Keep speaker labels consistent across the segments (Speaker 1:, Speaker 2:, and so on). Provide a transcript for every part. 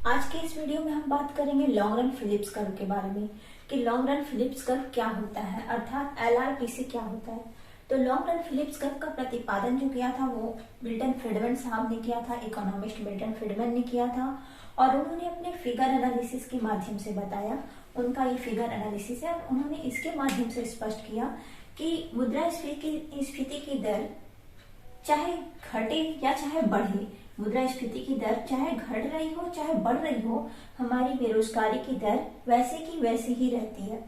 Speaker 1: आज के इस वीडियो में हम बात करेंगे लॉन्ग रन फिलिप्स कर्व के बारे में कि लॉन्ग रन फिलिप्स कर्व क्या होता है, अर्थात एलआरपीसी क्या होता है। तो लॉन्ग रन फिलिप्स कर्व का प्रतिपादन जो किया था वो मिल्टन फ्रीडमैन साहब ने किया था, इकोनॉमिस्ट मिल्टन फ्रीडमैन ने किया था और उन्होंने अपने फिगर एनालिसिस के माध्यम से बताया। उनका ये फिगर एनालिसिस है और उन्होंने इसके माध्यम से स्पष्ट किया कि मुद्रास्फीति की दर चाहे घटे या चाहे बढ़े, मुद्रास्फीति की दर चाहे घट रही हो चाहे बढ़ रही हो, हमारी बेरोजगारी की दर वैसे की वैसी ही रहती है।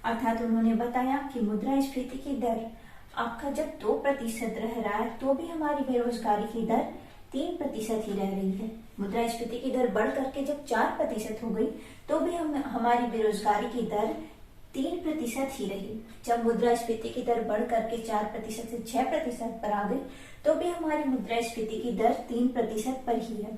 Speaker 1: अर्थात उन्होंने बताया कि मुद्रास्फीति की दर आपका जब 2% रह रहा है तो भी हमारी बेरोजगारी की दर 3% ही रह रही है। मुद्रास्फीति की दर बढ़ करके जब 4% हो गई तो भी हमारी बेरोजगारी की दर 3% ही रही। जब मुद्रास्फीति की दर बढ़ करके 4% से 6% पर आ गई तो भी हमारी मुद्रास्फीति की दर 3% पर ही है।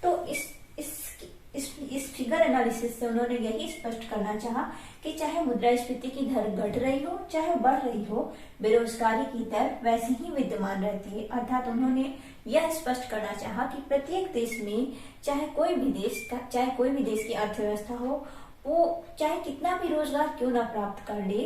Speaker 1: तो इस फिगर एनालिसिस से उन्होंने यही स्पष्ट करना चाहा कि चाहे मुद्रास्फीति की दर घट रही हो चाहे बढ़ रही हो, बेरोजगारी की दर वैसी ही विद्यमान रहती है। अर्थात उन्होंने यह स्पष्ट करना चाहा कि प्रत्येक देश में चाहे कोई भी देश की अर्थव्यवस्था हो, वो चाहे कितना भी रोजगार क्यों ना प्राप्त कर ले,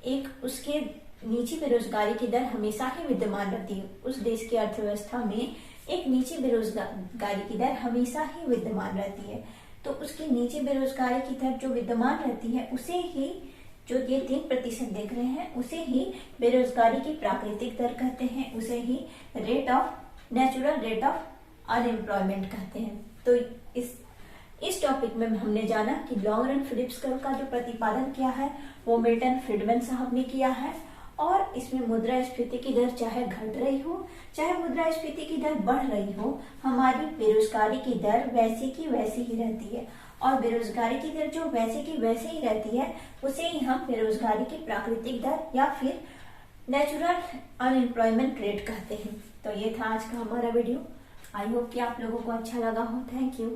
Speaker 1: एक उसके नीची बेरोजगारी की दर हमेशा ही विद्यमान रहती है। उस देश की अर्थव्यवस्था में एक नीची बेरोजगारी की दर हमेशा ही विद्यमान रहती है। तो उसकी नीची बेरोजगारी की दर जो विद्यमान रहती है उसे ही, जो ये 3% देख रहे हैं, उसे ही बेरोजगारी की प्राकृतिक दर कहते हैं, उसे ही नेचुरल रेट ऑफ अनएम्प्लॉयमेंट कहते हैं। तो इस टॉपिक में हमने जाना कि लॉन्ग रन फिलिप्स कर्व का जो प्रतिपादन किया है वो मिल्टन फ्रीडमैन साहब ने किया है और इसमें मुद्रास्फीति की दर चाहे घट रही हो चाहे मुद्रास्फीति की दर बढ़ रही हो, हमारी बेरोजगारी की दर वैसी की वैसी ही रहती है। और बेरोजगारी की दर जो वैसी की वैसी ही रहती है उसे ही हम बेरोजगारी की प्राकृतिक दर या फिर नेचुरल अनएम्प्लॉयमेंट रेट कहते हैं। तो ये था आज का हमारा वीडियो। आई होप कि आप लोगों को अच्छा लगा हो। Thank you.